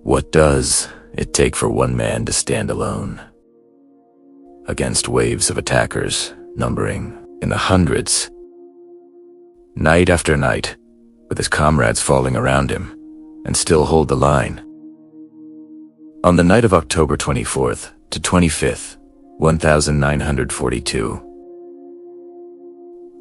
What does it take for one man to stand alone against waves of attackers numbering in the hundreds? Night after night, with his comrades falling around him, and still hold the line. On the night of October 24th to 25th, 1942,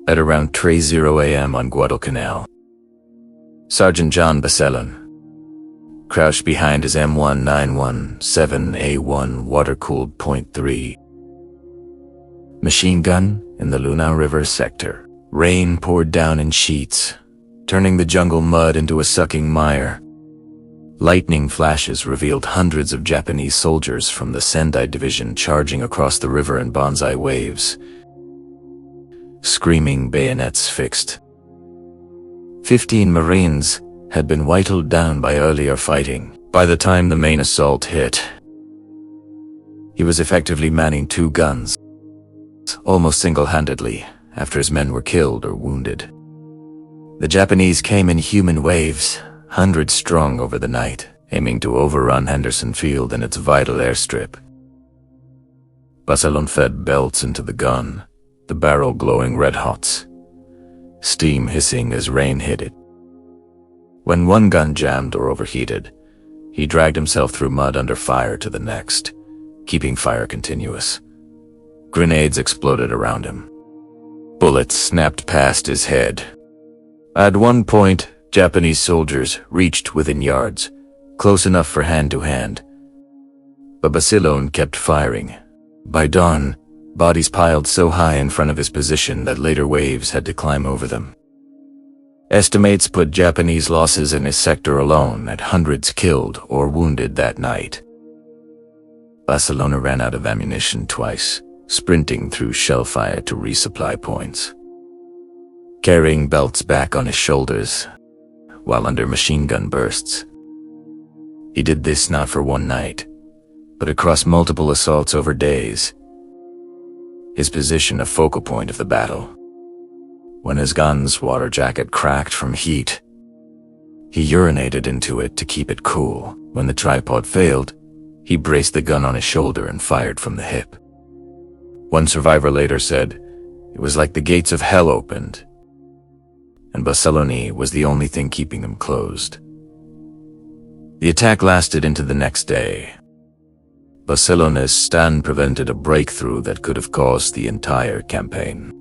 at around 3:00 a.m. on Guadalcanal, Sergeant John Basilone, crouched behind his M1917A1 water-cooled .3 machine gun in the Luna River sector. Rain poured down in sheets, turning the jungle mud into a sucking mire. Lightning flashes revealed hundreds of Japanese soldiers from the Sendai Division charging across the river in bonsai waves, screaming, bayonets fixed. 15 Marines had been whittled down by earlier fighting. By the time the main assault hit, he was effectively manning 2 guns, almost single-handedly, after his men were killed or wounded. The Japanese came in human waves, hundreds strong over the night, aiming to overrun Henderson Field and its vital airstrip. Basilone fed belts into the gun, the barrel glowing red-hot, steam hissing as rain hit it. When one gun jammed or overheated, he dragged himself through mud under fire to the next, keeping fire continuous. Grenades exploded around him. Bullets snapped past his head. At one point, Japanese soldiers reached within yards, close enough for hand-to-hand. But Basilone kept firing. By dawn, bodies piled so high in front of his position that later waves had to climb over them. Estimates put Japanese losses in his sector alone at hundreds killed or wounded that night. Basilone ran out of ammunition twice, sprinting through shellfire to resupply points, carrying belts back on his shoulders while under machine gun bursts. He did this not for one night, but across multiple assaults over days, his position a focal point of the battle. When his gun's water jacket cracked from heat, he urinated into it to keep it cool. When the tripod failed, he braced the gun on his shoulder and fired from the hip. One survivor later said, "It was like the gates of hell opened, and Basilone was the only thing keeping them closed." The attack lasted into the next day. Basilone's stand prevented a breakthrough that could have caused the entire campaign.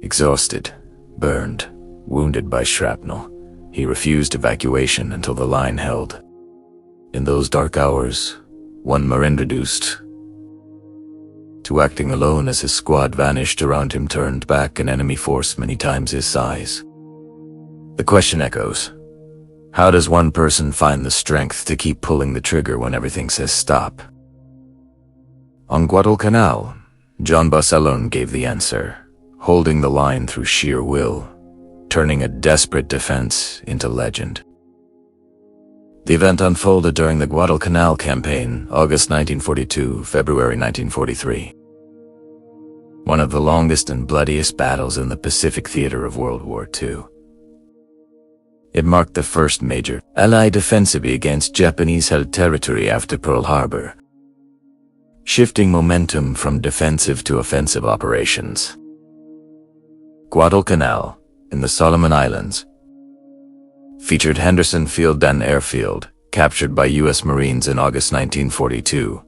Exhausted, burned, wounded by shrapnel, he refused evacuation until the line held. In those dark hours, one Marine reduced to acting alone as his squad vanished around him, turned back an enemy force many times his size. The question echoes, how does one person find the strength to keep pulling the trigger when everything says stop? On Guadalcanal, John Basilone gave the answer, holding the line through sheer will, turning a desperate defense into legend. The event unfolded during the Guadalcanal Campaign, August 1942, February 1943. One of the longest and bloodiest battles in the Pacific theater of World War II. It marked the first major Allied offensive against Japanese-held territory after Pearl Harbor, shifting momentum from defensive to offensive operations. Guadalcanal, in the Solomon Islands, featured Henderson Field and Airfield, captured by U.S. Marines in August 1942.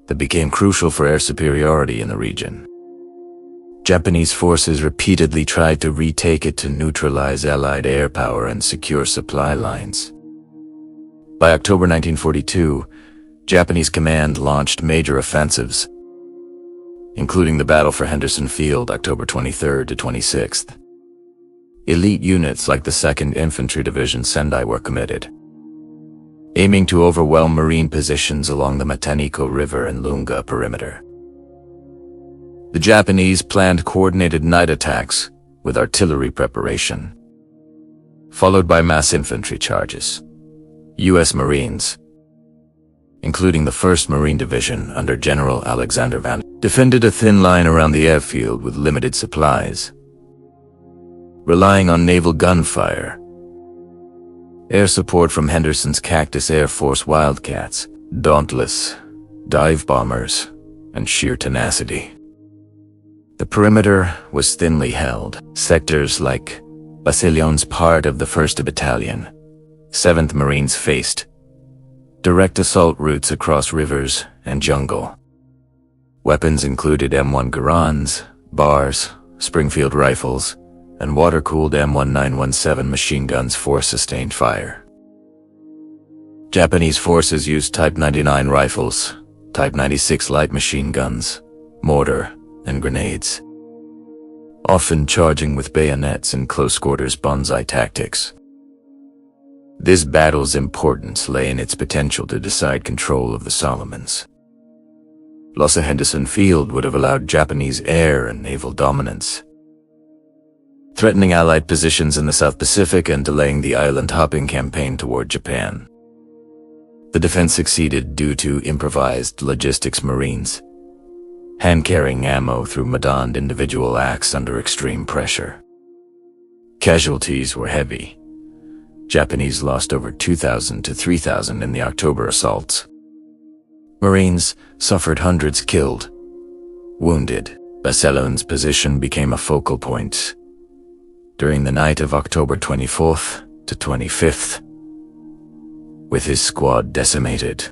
That became crucial for air superiority in the region. Japanese forces repeatedly tried to retake it to neutralize Allied air power and secure supply lines. By October 1942, Japanese command launched major offensives, including the battle for Henderson Field, October 23rd to 26th. Elite units like the 2nd Infantry Division Sendai were committed, aiming to overwhelm Marine positions along the Matanico River and Lunga perimeter. The Japanese planned coordinated night attacks with artillery preparation, followed by mass infantry charges. U.S. Marines, including the 1st Marine Division under General Alexander Van, defended a thin line around the airfield with limited supplies, relying on naval gunfire. Air support from Henderson's Cactus Air Force Wildcats, dauntless, dive bombers, and sheer tenacity. The perimeter was thinly held. Sectors like Basilone's part of the 1st Battalion, 7th Marines faced direct assault routes across rivers and jungle. Weapons included M1 Garans, bars, Springfield rifles, and water-cooled M1917 machine guns for sustained fire. Japanese forces used Type 99 rifles, Type 96 light machine guns, mortar, and grenades, often charging with bayonets and close-quarters banzai tactics. This battle's importance lay in its potential to decide control of the Solomons. Loss of Henderson Field would have allowed Japanese air and naval dominance, threatening Allied positions in the South Pacific and delaying the island-hopping campaign toward Japan. The defense succeeded due to improvised logistics Marines, hand-carrying ammo through Madoned individual acts under extreme pressure. Casualties were heavy. Japanese lost over 2,000 to 3,000 in the October assaults. Marines suffered hundreds killed, wounded. Basilone's position became a focal point during the night of October 24th to 25th, with his squad decimated.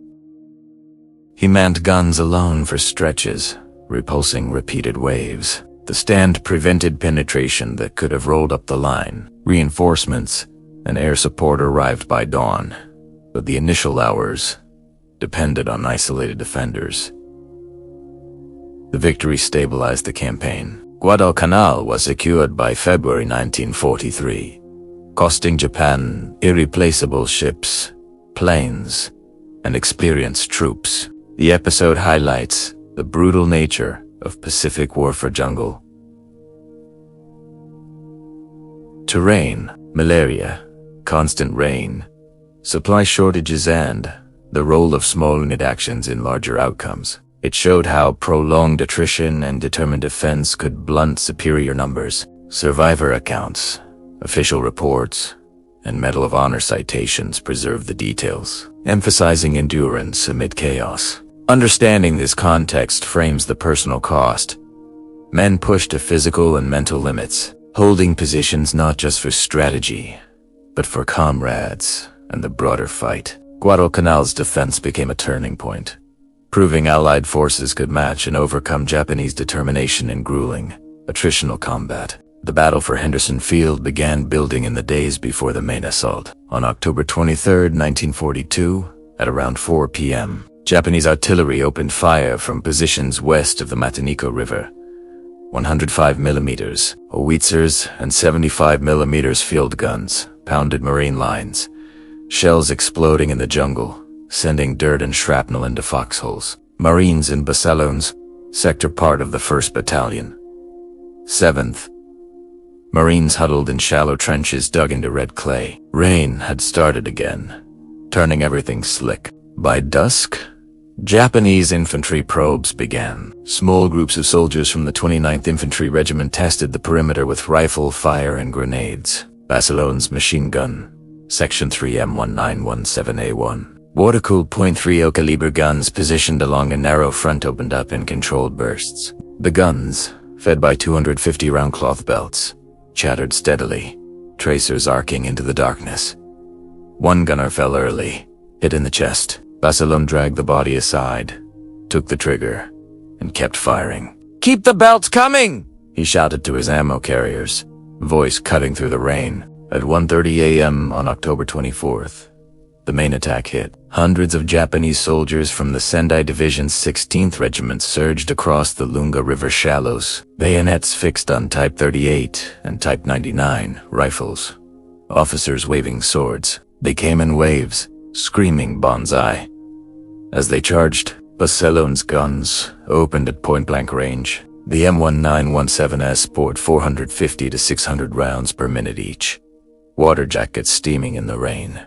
He manned guns alone for stretches, repulsing repeated waves. The stand prevented penetration that could have rolled up the line. Reinforcements and air support arrived by dawn, but the initial hours depended on isolated defenders. The victory stabilized the campaign. Guadalcanal was secured by February 1943, costing Japan irreplaceable ships, planes, and experienced troops. The episode highlights the brutal nature of Pacific warfare jungle. Terrain, malaria, constant rain, supply shortages, and the role of small unit actions in larger outcomes. It showed how prolonged attrition and determined defense could blunt superior numbers. Survivor accounts, official reports, and Medal of Honor citations preserve the details, emphasizing endurance amid chaos. Understanding this context frames the personal cost. Men pushed to physical and mental limits, holding positions not just for strategy, but for comrades and the broader fight. Guadalcanal's defense became a turning point, proving Allied forces could match and overcome Japanese determination in grueling, attritional combat. The battle for Henderson Field began building in the days before the main assault. On October 23, 1942, at around 4 p.m., Japanese artillery opened fire from positions west of the Matanico River. 105 mm howitzers and 75 mm field guns pounded Marine lines, shells exploding in the jungle, sending dirt and shrapnel into foxholes. Marines in Basilone's sector, part of the 1st Battalion, 7th Marines huddled in shallow trenches dug into red clay. Rain had started again, turning everything slick. By dusk, Japanese infantry probes began. Small groups of soldiers from the 29th Infantry Regiment tested the perimeter with rifle fire and grenades. Basilone's machine gun, Section 3 M1917A1. Water-cooled .30 caliber guns positioned along a narrow front opened up in controlled bursts. The guns, fed by 250-round cloth belts, chattered steadily, tracers arcing into the darkness. One gunner fell early, hit in the chest. Basilone dragged the body aside, took the trigger, and kept firing. "Keep the belts coming!" he shouted to his ammo carriers, voice cutting through the rain. At 1:30 a.m. on October 24th, the main attack hit. Hundreds of Japanese soldiers from the Sendai Division's 16th Regiment surged across the Lunga River shallows, bayonets fixed on Type 38 and Type 99 rifles, officers waving swords. They came in waves, screaming banzai. As they charged, Basilone's guns opened at point-blank range. The M1917s poured 450 to 600 rounds per minute each, water jackets steaming in the rain.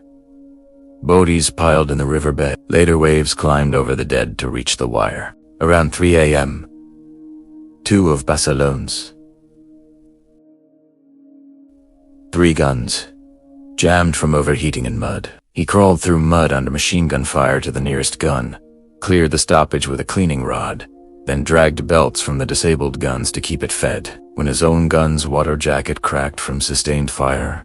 Bodies piled in the riverbed. Later waves climbed over the dead to reach the wire. Around 3 a.m., 2 of Basilone's 3 guns jammed from overheating in mud. He crawled through mud under machine gun fire to the nearest gun, cleared the stoppage with a cleaning rod, then dragged belts from the disabled guns to keep it fed. When his own gun's water jacket cracked from sustained fire,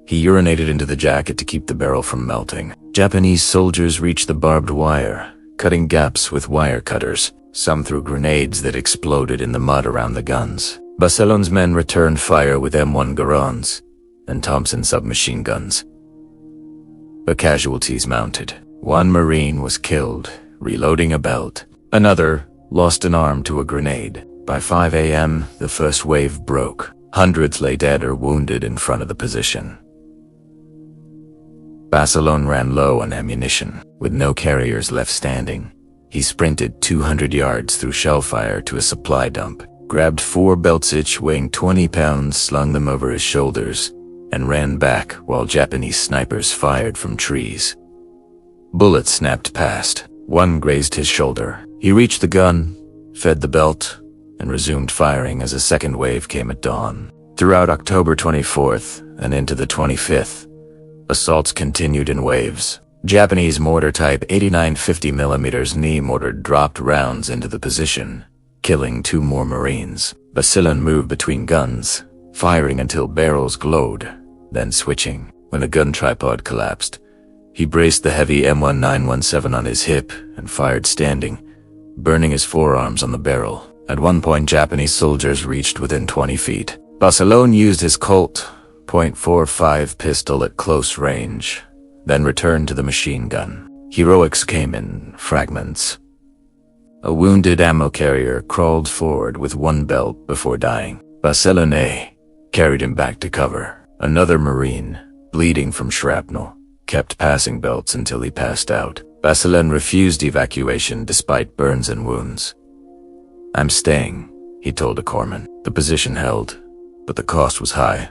he urinated into the jacket to keep the barrel from melting. Japanese soldiers reached the barbed wire, cutting gaps with wire cutters, some threw grenades that exploded in the mud around the guns. Basilone's men returned fire with M1 Garons and Thompson submachine guns. But casualties mounted. One Marine was killed, reloading a belt. Another lost an arm to a grenade. By 5 a.m., the first wave broke. Hundreds lay dead or wounded in front of the position. Basilone ran low on ammunition, with no carriers left standing. He sprinted 200 yards through shellfire to a supply dump, grabbed 4 belts each weighing 20 pounds, slung them over his shoulders, and ran back while Japanese snipers fired from trees. Bullets snapped past. One grazed his shoulder. He reached the gun, fed the belt, and resumed firing as a second wave came at dawn. Throughout October 24th and into the 25th, assaults continued in waves. Japanese mortar type 89 50mm knee mortar dropped rounds into the position, killing 2 more Marines. Basilone moved between guns, firing until barrels glowed, then switching. When a gun tripod collapsed, he braced the heavy M1917 on his hip and fired standing, burning his forearms on the barrel. At one point, Japanese soldiers reached within 20 feet. Basilone used his Colt .45 pistol at close range, then returned to the machine gun. Heroics came in fragments. A wounded ammo carrier crawled forward with 1 belt before dying. Basilone carried him back to cover. Another Marine, bleeding from shrapnel, kept passing belts until he passed out. Basilone refused evacuation despite burns and wounds. "I'm staying," he told a corpsman. The position held, but the cost was high.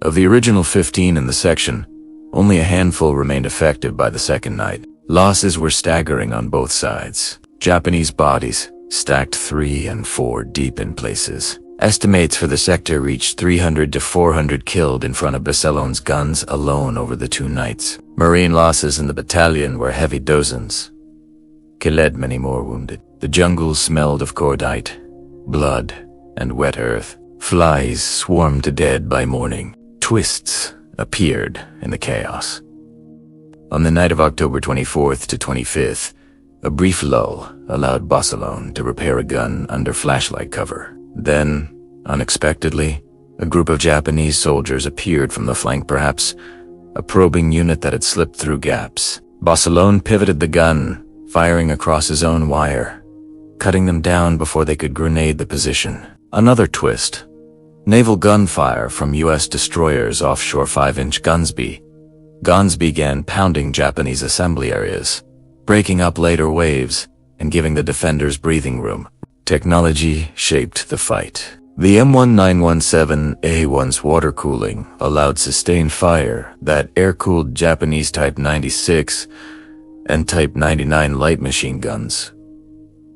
Of the original 15 in the section, only a handful remained effective by the second night. Losses were staggering on both sides. Japanese bodies stacked 3 and 4 deep in places. Estimates for the sector reached 300 to 400 killed in front of Basilone's guns alone over the 2 nights. Marine losses in the battalion were heavy dozens. Killed many more wounded. The jungles smelled of cordite, blood, and wet earth. Flies swarmed to dead by morning. Twists appeared in the chaos. On the night of October 24th to 25th, a brief lull allowed Basilone to repair a gun under flashlight cover. Then, unexpectedly, a group of Japanese soldiers appeared from the flank, perhaps a probing unit that had slipped through gaps. Basilone pivoted the gun, firing across his own wire, cutting them down before they could grenade the position. Another twist. Naval gunfire from U.S. destroyers offshore 5-inch guns began pounding Japanese assembly areas, breaking up later waves and giving the defenders breathing room. Technology shaped the fight. The M1917A, once water cooling, allowed sustained fire that air-cooled Japanese Type 96 and Type 99 light machine guns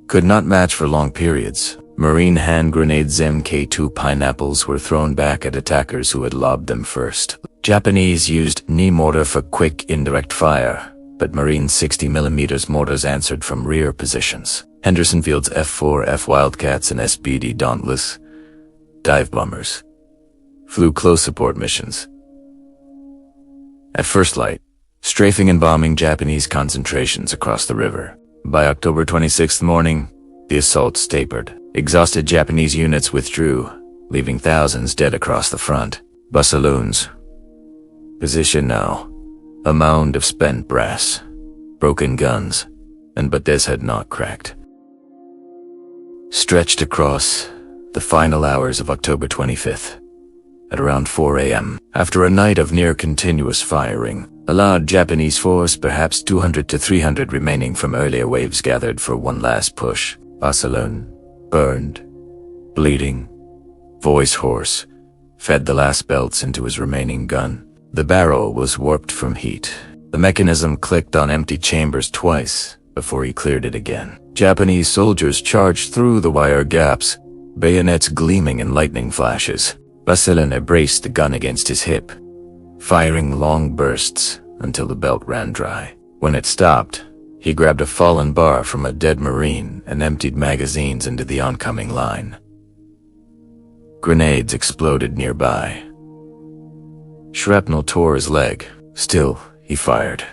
could not match for long periods. Marine hand grenades Mk2 pineapples were thrown back at attackers who had lobbed them first. Japanese used knee mortar for quick indirect fire, but Marine 60mm mortars answered from rear positions. Hendersonfield's F4F Wildcats and SBD Dauntless dive bombers flew close support missions. At first light, strafing and bombing Japanese concentrations across the river. By October 26th morning, the assaults tapered. Exhausted Japanese units withdrew, leaving thousands dead across the front. Basilone's position now, a mound of spent brass, broken guns, and bullets had not cracked. Stretched across the final hours of October 25th, at around 4 a.m., after a night of near-continuous firing, a large Japanese force, perhaps 200 to 300 remaining from earlier waves, gathered for one last push. Basilone, burned, bleeding, voice hoarse, fed the last belts into his remaining gun. The barrel was warped from heat. The mechanism clicked on empty chambers twice before he cleared it again. Japanese soldiers charged through the wire gaps, bayonets gleaming in lightning flashes. Basilone braced the gun against his hip, firing long bursts until the belt ran dry. When it stopped, he grabbed a fallen bar from a dead Marine and emptied magazines into the oncoming line. Grenades exploded nearby. Shrapnel tore his leg. Still, he fired.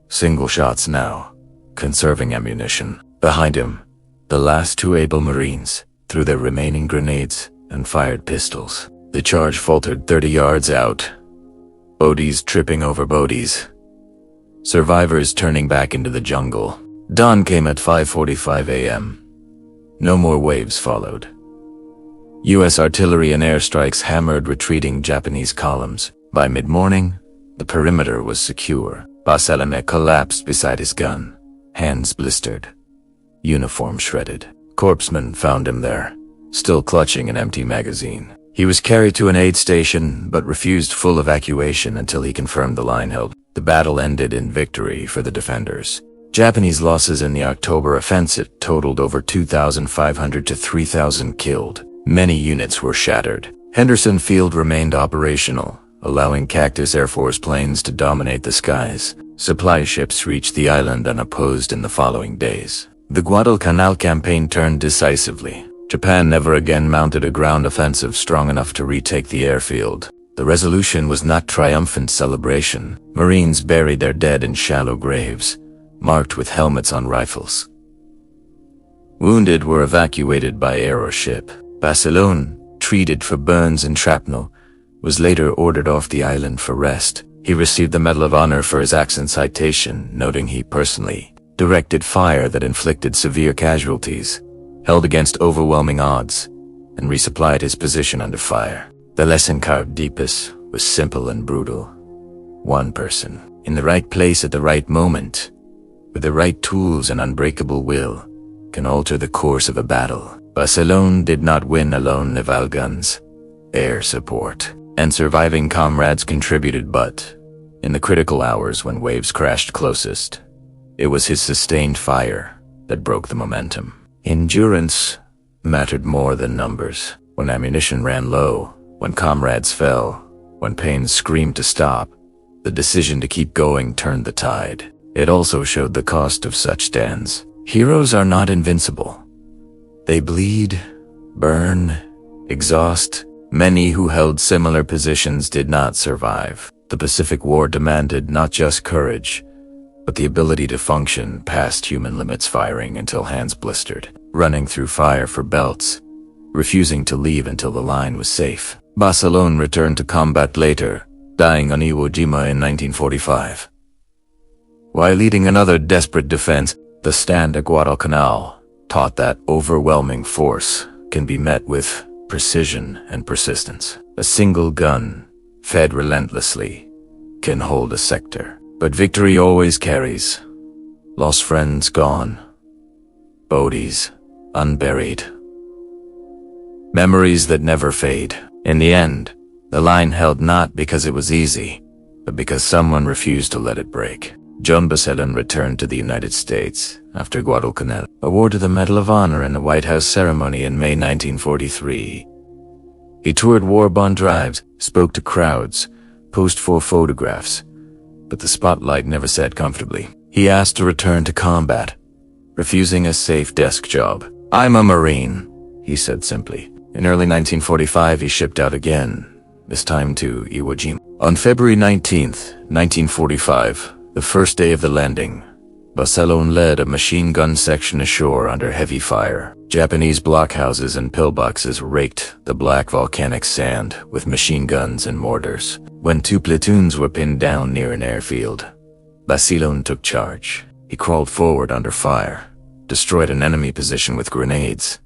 Single shots now, conserving ammunition. Behind him, the last two able Marines threw their remaining grenades and fired pistols. The charge faltered 30 yards out. Bodies tripping over bodies. Survivors turning back into the jungle. Dawn came at 5:45 a.m. No more waves followed. U.S. artillery and airstrikes hammered retreating Japanese columns. By mid-morning, the perimeter was secure. Basilone collapsed beside his gun, hands blistered, uniform shredded. Corpsmen found him there, still clutching an empty magazine. He was carried to an aid station, but refused full evacuation until he confirmed the line held. The battle ended in victory for the defenders. Japanese losses in the October offensive totaled over 2,500 to 3,000 killed. Many units were shattered. Henderson Field remained operational, allowing Cactus Air Force planes to dominate the skies. Supply ships reached the island unopposed in the following days. The Guadalcanal Campaign turned decisively. Japan never again mounted a ground offensive strong enough to retake the airfield. The resolution was not triumphant celebration. Marines buried their dead in shallow graves, marked with helmets on rifles. Wounded were evacuated by aeroship. Basilone, treated for burns and shrapnel, was later ordered off the island for rest. He received the Medal of Honor for his action citation, noting he personally directed fire that inflicted severe casualties, held against overwhelming odds, and resupplied his position under fire. The lesson carved deepest was simple and brutal. One person, in the right place at the right moment, with the right tools and unbreakable will, can alter the course of a battle. Basilone did not win alone. Naval guns, air support, and surviving comrades contributed, but in the critical hours when waves crashed closest, it was his sustained fire that broke the momentum. Endurance mattered more than numbers. When ammunition ran low, when comrades fell, when pain screamed to stop, the decision to keep going turned the tide. It also showed the cost of such stands. Heroes are not invincible. They bleed, burn, exhaust. Many who held similar positions did not survive. The Pacific War demanded not just courage, but the ability to function past human limits, firing until hands blistered, running through fire for belts, refusing to leave until the line was safe. Basilone returned to combat later, dying on Iwo Jima in 1945. While leading another desperate defense, the stand at Guadalcanal taught that overwhelming force can be met with precision and persistence. A single gun, fed relentlessly, can hold a sector. But victory always carries lost friends gone, bodies unburied, memories that never fade. In the end, the line held not because it was easy, but because someone refused to let it break. John Basilone returned to the United States after Guadalcanal, awarded the Medal of Honor in the White House ceremony in May 1943. He toured war bond drives, spoke to crowds, posed for photographs, but the spotlight never sat comfortably. He asked to return to combat, refusing a safe desk job. "I'm a Marine," he said simply. In early 1945, he shipped out again, this time to Iwo Jima. On February 19, 1945, the first day of the landing, Basilone led a machine gun section ashore under heavy fire. Japanese blockhouses and pillboxes raked the black volcanic sand with machine guns and mortars. When two platoons were pinned down near an airfield, Basilone took charge. He crawled forward under fire, destroyed an enemy position with grenades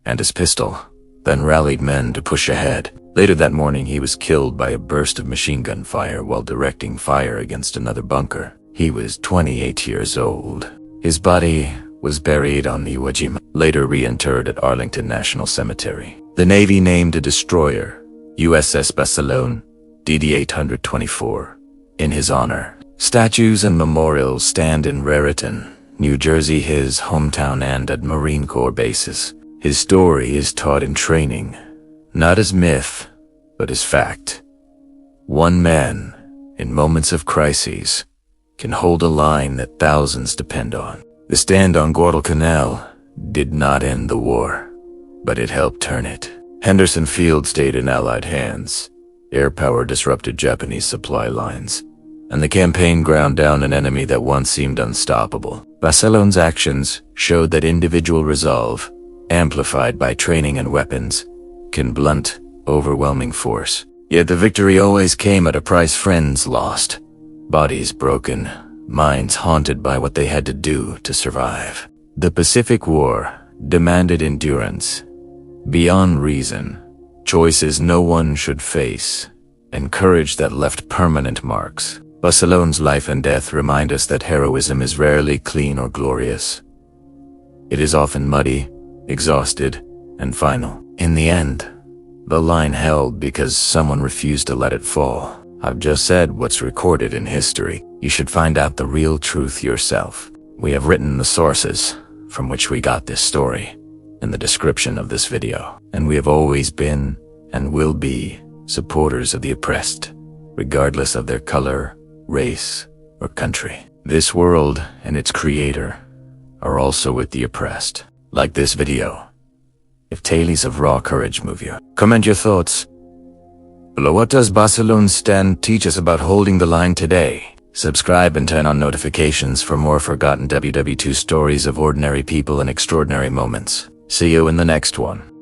and his pistol, then rallied men to push ahead. Later that morning, he was killed by a burst of machine gun fire while directing fire against another bunker. He was 28 years old. His body was buried on Iwo Jima, later reinterred at Arlington National Cemetery. The Navy named a destroyer, USS Basilone, DD 824, in his honor. Statues and memorials stand in Raritan, New Jersey, his hometown, and at Marine Corps bases. His story is taught in training, not as myth, but as fact. One man, in moments of crises, can hold a line that thousands depend on. The stand on Guadalcanal did not end the war, but it helped turn it. Henderson Field stayed in Allied hands. Air power disrupted Japanese supply lines, and the campaign ground down an enemy that once seemed unstoppable. Basilone's actions showed that individual resolve, amplified by training and weapons, can blunt overwhelming force. Yet the victory always came at a price. Friends lost, bodies broken, minds haunted by what they had to do to survive. The Pacific War demanded endurance, beyond reason, choices no one should face, and courage that left permanent marks. Basilone's life and death remind us that heroism is rarely clean or glorious. It is often muddy, exhausted, and final. In the end, the line held because someone refused to let it fall. I've just said what's recorded in history. You should find out the real truth yourself. We have written the sources from which we got this story in the description of this video. And we have always been, and will be, supporters of the oppressed, regardless of their color, race, or country. This world and its creator are also with the oppressed. Like this video, if tales of raw courage move you. Comment your thoughts below. What does Basilone's stand teach us about holding the line today? Subscribe and turn on notifications for more forgotten WWII stories of ordinary people and extraordinary moments. See you in the next one.